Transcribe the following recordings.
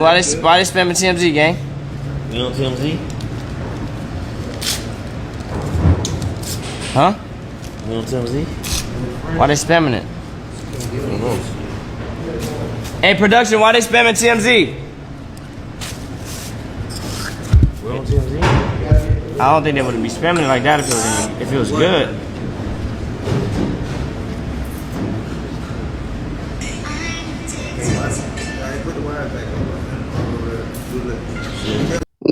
Why they spamming TMZ, gang? You on TMZ? Huh? You on TMZ? Why they spamming it? Hey, production, why they spamming TMZ? We're on TMZ? I don't think they would be spamming it like that if it was good.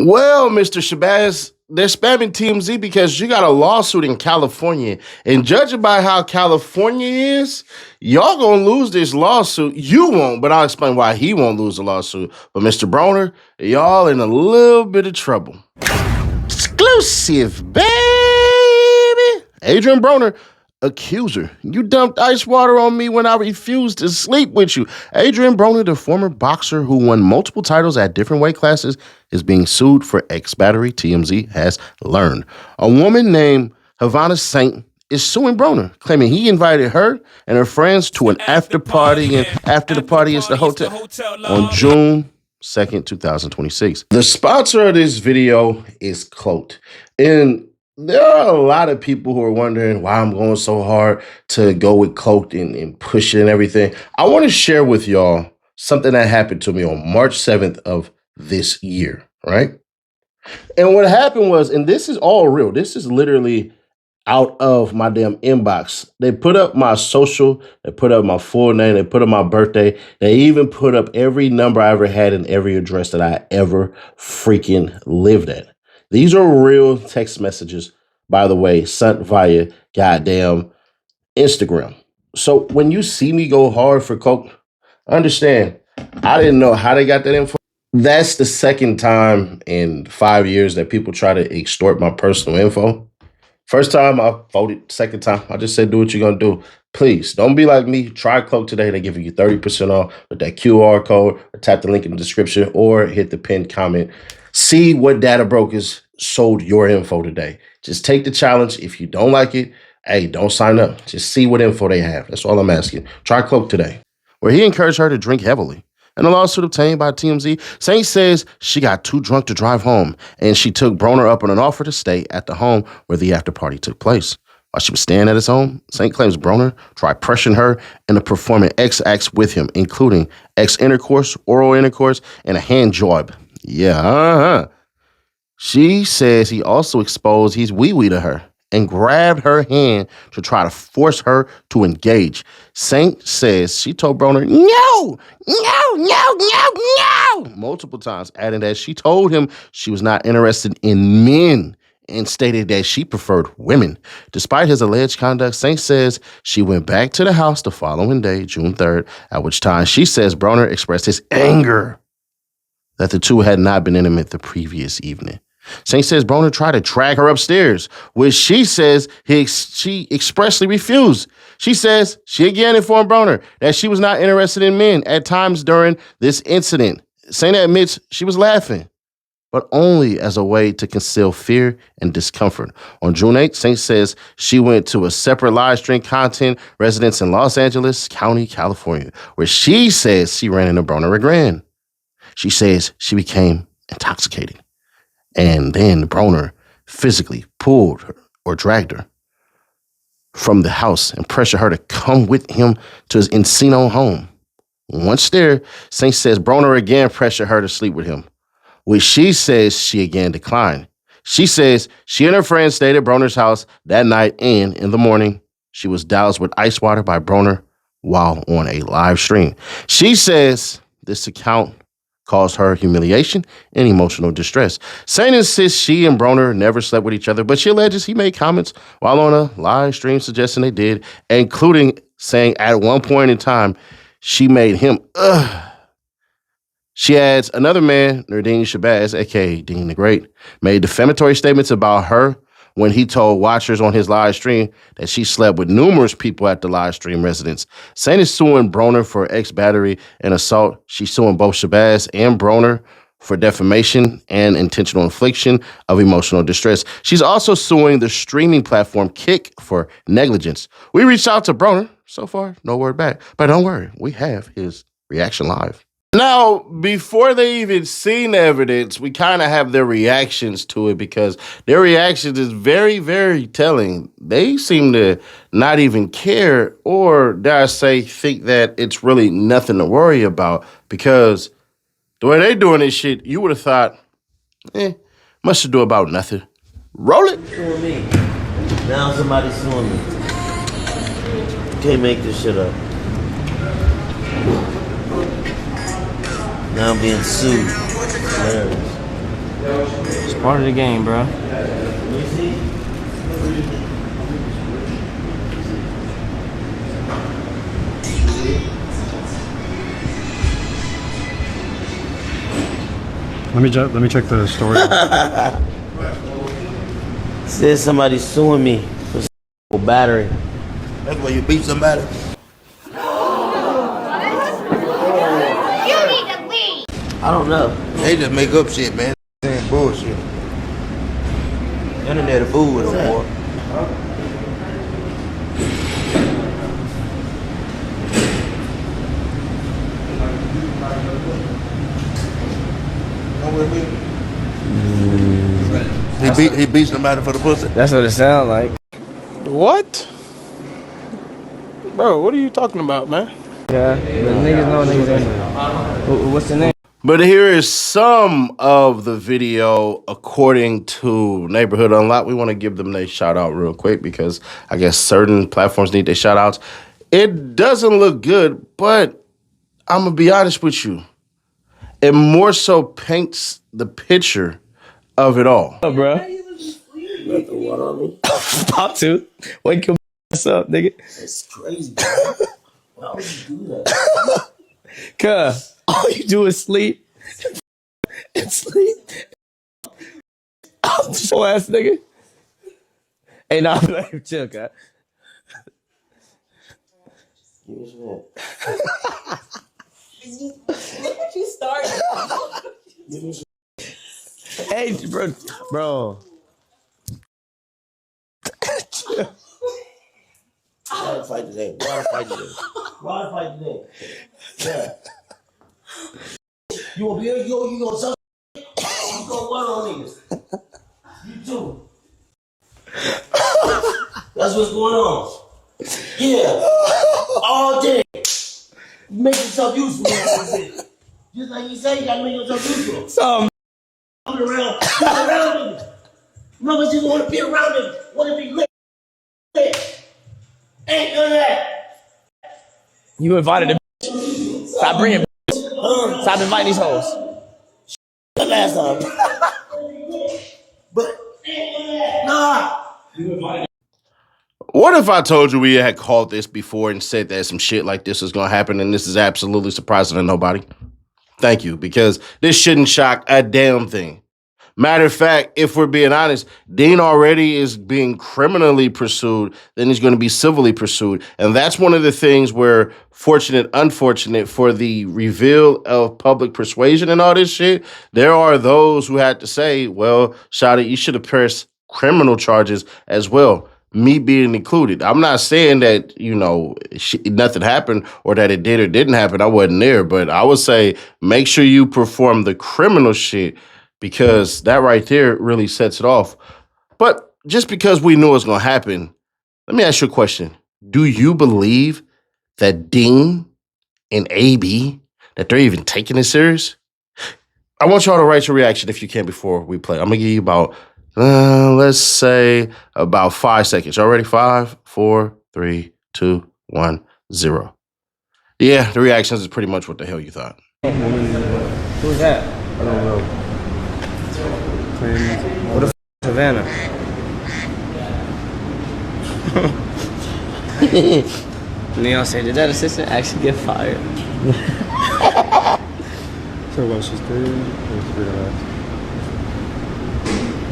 Well, Mr. Shabazz, they're spamming TMZ because you got a lawsuit in California. And judging by how California is, y'all gonna lose this lawsuit. You won't, but I'll explain why he won't lose the lawsuit. But Mr. Broner, y'all in a little bit of trouble. Exclusive, baby! Adrien Broner, accuser. You dumped ice water on me when I refused to sleep with you. Adrien Broner, the former boxer who won multiple titles at different weight classes, is being sued for ex-battery, TMZ has learned. A woman named Havana Saint is suing Broner, claiming he invited her and her friends to an after party, and after the party is the hotel on June 2nd, 2026. The sponsor of this video is Cloaked. And there are a lot of people who are wondering why I'm going so hard to go with Cloaked and push it and everything. I want to share with y'all something that happened to me on March 7th of this year, right? And what happened was, and this is all real, this is literally out of my damn inbox. They put up my social, they put up my full name, they put up my birthday, they even put up every number I ever had and every address that I ever freaking lived at. These are real text messages, by the way, sent via goddamn Instagram. So when you see me go hard for Coke, understand, I didn't know how they got that info. That's the second time in 5 years that people try to extort my personal info. First time I voted, second time I just said do what you're gonna do. Please don't be like me. Try Cloak today. They're giving you 30% off with that QR code, or tap the link in the description, or hit the pinned comment. See what data brokers sold your info today. Just take the challenge. If you don't like it, hey, don't sign up. Just see what info they have. That's all I'm asking. Try Cloak today. Where he encouraged her to drink heavily. In a lawsuit obtained by TMZ, Saint says she got too drunk to drive home, and she took Broner up on an offer to stay at the home where the after party took place. While she was staying at his home, Saint claims Broner tried pressuring her into performing X acts with him, including X intercourse, oral intercourse, and a hand job. Yeah, She says he also exposed his wee-wee to her and grabbed her hand to try to force her to engage. Saint says she told Broner, no, multiple times, adding that she told him she was not interested in men and stated that she preferred women. Despite his alleged conduct, Saint says she went back to the house the following day, June 3rd, at which time she says Broner expressed his anger that the two had not been intimate the previous evening. Saint says Broner tried to drag her upstairs, which she says she expressly refused. She says she again informed Broner that she was not interested in men at times during this incident. Saint admits she was laughing, but only as a way to conceal fear and discomfort. On June 8th, Saint says she went to a separate live stream content residence in Los Angeles County, California, where she says she ran into Broner again. She says she became intoxicated. And then Broner physically pulled her or dragged her from the house and pressured her to come with him to his Encino home. Once there, Saint says Broner again pressured her to sleep with him, which she says she again declined. She says she and her friends stayed at Broner's house that night, and in the morning, she was doused with ice water by Broner while on a live stream. She says this account caused her humiliation and emotional distress. Saint insists she and Broner never slept with each other, but she alleges he made comments while on a live stream suggesting they did, including saying at one point in time, she made him, She adds, another man, Adrien Shabazz, a.k.a. Dean the Great, made defamatory statements about her when he told watchers on his live stream that she slept with numerous people at the live stream residence. Saint is suing Broner for ex-battery and assault. She's suing both Shabazz and Broner for defamation and intentional infliction of emotional distress. She's also suing the streaming platform Kick for negligence. We reached out to Broner. So far, no word back. But don't worry, we have his reaction live. Now, before they even seen the evidence, we kind of have their reactions to it because their reactions is very, very telling. They seem to not even care or, dare I say, think that it's really nothing to worry about because the way they doing this shit, you would have thought, must have do about nothing. Roll it. Suing me. Now somebody's suing me. Can't make this shit up. Now I'm being sued. Hilarious. It's part of the game, bro. You see? Let me check the story. Says somebody's suing me for battery. That's why you beat somebody. I don't know. They just make up shit, man. Saying bullshit. Internet a fool with them, boy. He beat somebody for the pussy. That's what it sounds like. What? Bro, what are you talking about, man? Yeah, the niggas know niggas anyway. What's the name? But here is some of the video according to Neighborhood Unlocked. We want to give them their shout out real quick because I guess certain platforms need their shout outs. It doesn't look good, but I'm going to be honest with you. It more so paints the picture of it all. Oh, bro. Pop to. Wake your ass up, nigga. It's crazy, bro. Why would you do that? Cuz, all you do is sleep. And sleep. I'm just your ass, nigga. Hey, nah, I'm chill, cuz. Give me some more. You started. Hey, bro. Water fight today. Yeah. You gonna be you gonna suck? You gonna water on niggas? You too. That's what's going on. Yeah. All day. Make yourself useful. Just like you say, you gotta make yourself useful. Some Be around niggas. Motherfuckers just wanna be around them. Wanna be lit. Ain't none of that. you invited the Stop bringing Stop inviting these hoes. Last time. But nah. What if I told you we had called this before and said that some shit like this is going to happen and this is absolutely surprising to nobody? Thank you, because this shouldn't shock a damn thing. Matter of fact, if we're being honest, Dean already is being criminally pursued, then he's going to be civilly pursued. And that's one of the things where, unfortunate for the reveal of public persuasion and all this shit, there are those who had to say, well, Shawty, you should have pressed criminal charges as well. Me being included. I'm not saying that, nothing happened or that it did or didn't happen. I wasn't there, but I would say make sure you perform the criminal shit because that right there really sets it off. But just because we knew it was going to happen, let me ask you a question. Do you believe that Dean and AB, that they're even taking it serious? I want y'all to write your reaction if you can before we play. I'm going to give you about, let's say about 5 seconds. Y'all ready? 5, 4, 3, 2, 1, 0. Yeah, the reactions is pretty much what the hell you thought. Who's that? I don't know. What the f*** Savannah? Neon said, did that assistant actually get fired? So what she's doing?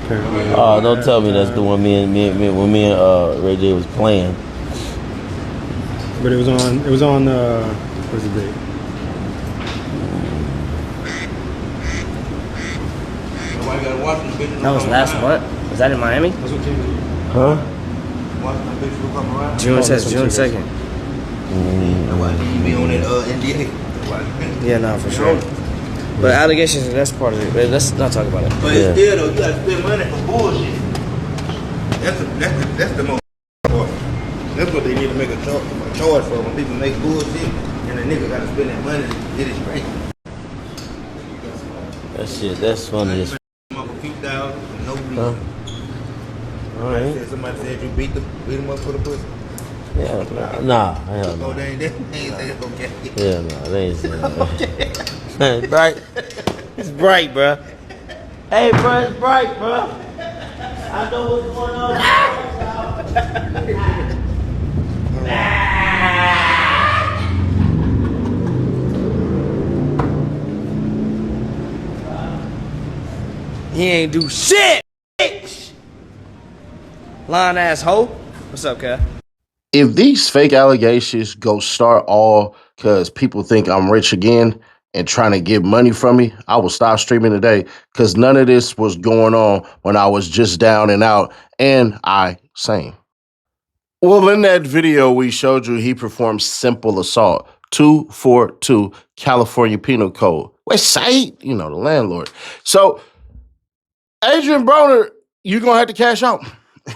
Apparently. Oh, don't tell me that's the one when me and Ray J was playing. But it was on what's the date? That was last what? Was that in Miami? That's what came to you. Huh? June 2nd. Why you be on that NDA? Yeah, no, for sure. But allegations, that's part of it. Let's not talk about it. But it's still though, you gotta spend money for bullshit. That's the most part. That's what they need to make a charge for when people make bullshit and the nigga gotta spend that money to get it straight. That's funny. A few thousand for no reason. Huh? All right. Somebody said you beat him up for the pussy. Yeah, nah, hell Oh, no. they ain't say it's okay. Yeah, no, they ain't saying that. It's bright. It's bright, bro. Hey, bro, it's bright, bro. I know what's going on. He ain't do shit, bitch. Lying asshole. What's up, Kat? If these fake allegations go start all because people think I'm rich again and trying to get money from me, I will stop streaming today because none of this was going on when I was just down and out and I sane. Well, in that video we showed you, he performed simple assault, 242 California Penal Code. West Side, the landlord. So, Adrien Broner, you're going to have to cash out.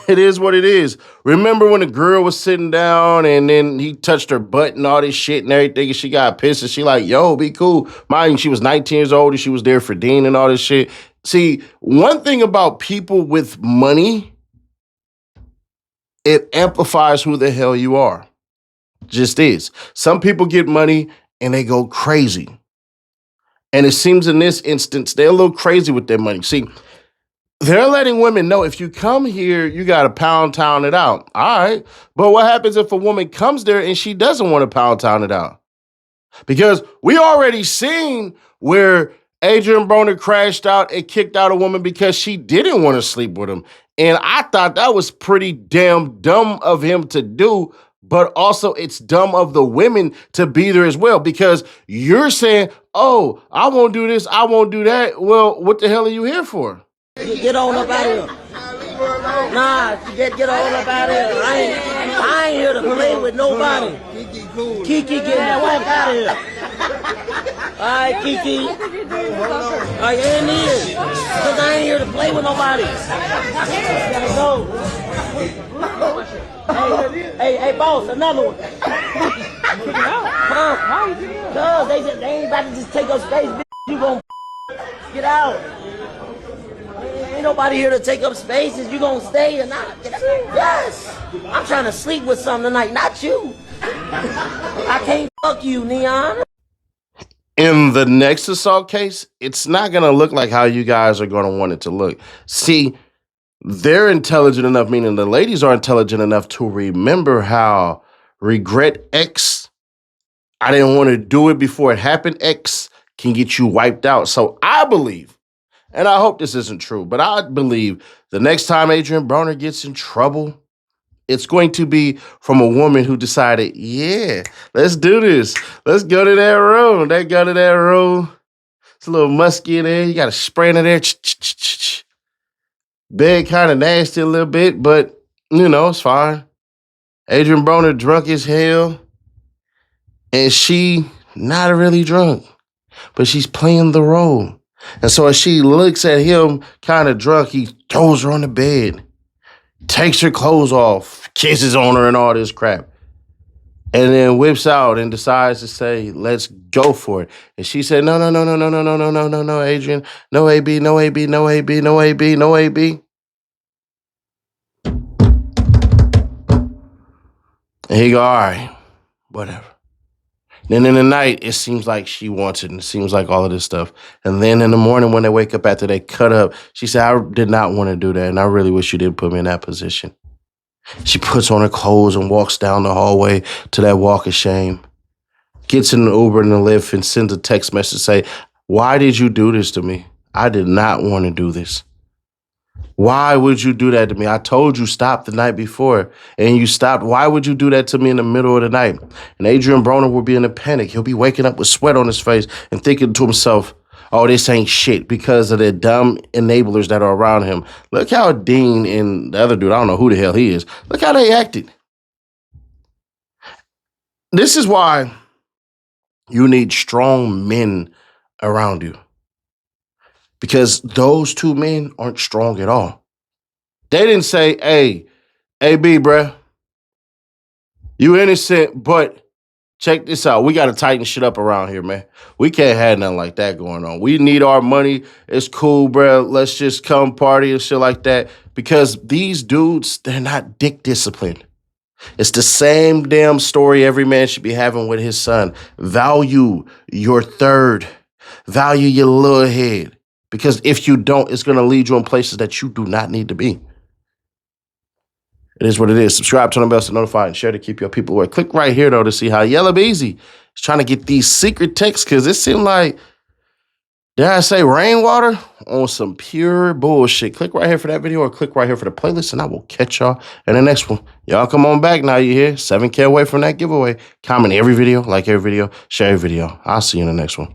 It is what it is. Remember when the girl was sitting down and then he touched her butt and all this shit and everything and she got pissed and she like, yo, be cool. Mind you, she was 19 years old and she was there for Dean and all this shit. See, one thing about people with money, it amplifies who the hell you are. Just is. Some people get money and they go crazy. And it seems in this instance, they're a little crazy with their money. See, they're letting women know if you come here, you got to pound town it out. All right. But what happens if a woman comes there and she doesn't want to pound town it out? Because we already seen where Adrien Broner crashed out and kicked out a woman because she didn't want to sleep with him. And I thought that was pretty damn dumb of him to do. But also it's dumb of the women to be there as well. Because you're saying, oh, I won't do this, I won't do that. Well, what the hell are you here for? Get on up out of here. Nah, get on up out of here. I ain't here to play with nobody. Kiki, get the fuck out of here. All right, Kiki. All right, in here. Because I ain't here to play with nobody. Gotta go. Hey, boss, another one. Huh? Cause they ain't about to just take up space, bitch. You gon' get out. Ain't nobody here to take up spaces. You gonna stay or not? Yes. I'm trying to sleep with something tonight, not you. I can't fuck you, Neon. In the next assault case, it's not going to look like how you guys are going to want it to look. See, they're intelligent enough, meaning the ladies are intelligent enough to remember how regret X, I didn't want to do it before it happened, X can get you wiped out. So I believe, and I hope this isn't true, but I believe the next time Adrien Broner gets in trouble, it's going to be from a woman who decided, yeah, let's do this. Let's go to that room. They go to that room. It's a little musky in there. You got a spray in there. Bed kind of nasty a little bit, but, it's fine. Adrien Broner drunk as hell. And she not really drunk, but she's playing the role. And so as she looks at him kind of drunk, he throws her on the bed, takes her clothes off, kisses on her and all this crap. And then whips out and decides to say, let's go for it. And she said, no, Adrien. No AB, no AB, no AB, no AB, no AB. And he go, all right, whatever. Then in the night, it seems like she wants it, and it seems like all of this stuff. And then in the morning when they wake up after they cut up, she said, I did not want to do that, and I really wish you didn't put me in that position. She puts on her clothes and walks down the hallway to that walk of shame, gets in the Uber and the Lyft and sends a text message to say, why did you do this to me? I did not want to do this. Why would you do that to me? I told you stop the night before, and you stopped. Why would you do that to me in the middle of the night? And Adrien Broner will be in a panic. He'll be waking up with sweat on his face and thinking to himself, oh, this ain't shit because of the dumb enablers that are around him. Look how Dean and the other dude, I don't know who the hell he is, look how they acted. This is why You need strong men around you. Because those two men aren't strong at all. They didn't say, hey, AB, bruh, you innocent, but check this out. We got to tighten shit up around here, man. We can't have nothing like that going on. We need our money. It's cool, bruh. Let's just come party and shit like that. Because these dudes, they're not dick disciplined. It's the same damn story every man should be having with his son. Value your third. Value your little head. Because if you don't, it's going to lead you in places that you do not need to be. It is what it is. Subscribe, turn on the bell to notify, and share to keep your people aware. Click right here, though, to see how Yella Beezy is trying to get these secret texts, because it seemed like, dare I say, rainwater on some pure bullshit. Click right here for that video, or click right here for the playlist, and I will catch y'all in the next one. Y'all come on back now, you hear? 7K away from that giveaway. Comment every video, like every video, share every video. I'll see you in the next one.